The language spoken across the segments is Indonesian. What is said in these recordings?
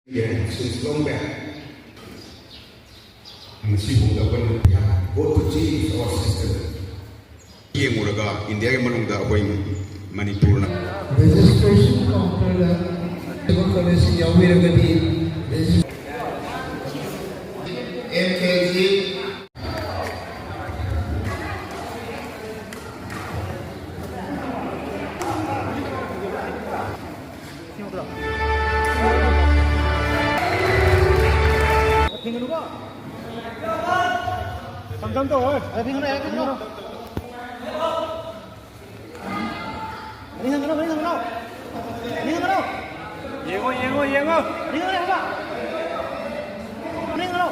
Yeah, since long back, meskipun dapat go to change our system. Yang mulaga India yang menunggu apa ini Manipurna. Registration counter dengan kondisi yang wiragadi. MKG Samsam tu, ada pinggan ada pinggan. Pinggan mana? Yengo. Pinggan apa? Pinggan apa?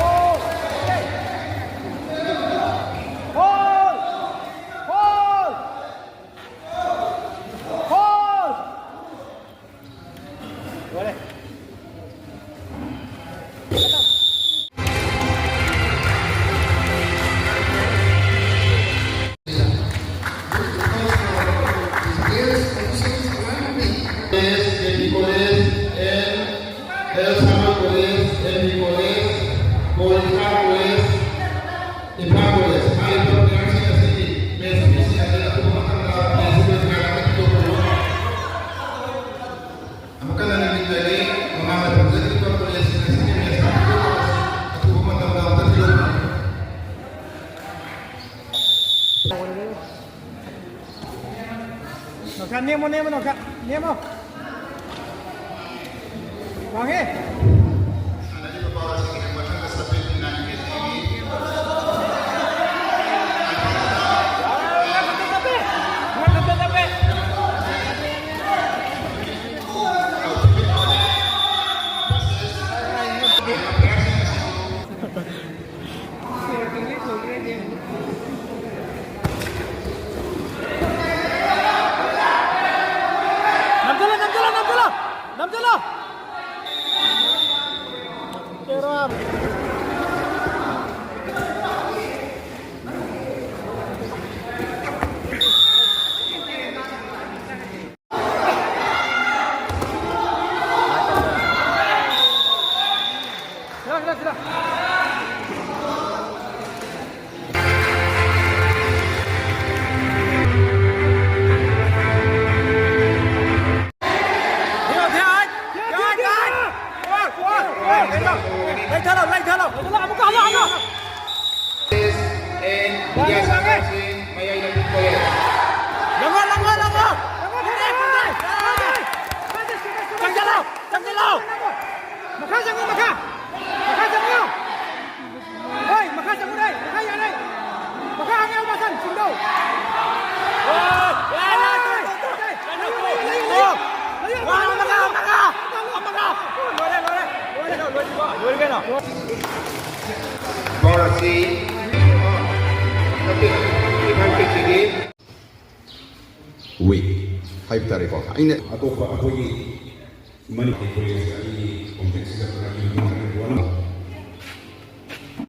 Oh, hold. Boleh. Nemo. Wangi. Nam jalan. Terap. Sudah. Like thalo. Buka. Langgar. Jangan jalau. Maka jangan. Hei, maka jangan dai. Maka angin ubasan sindo. Borasi, tapi ikan kecil. Wait, hype tarik kok. Ini aku ini Manipur ini kompleks sekali.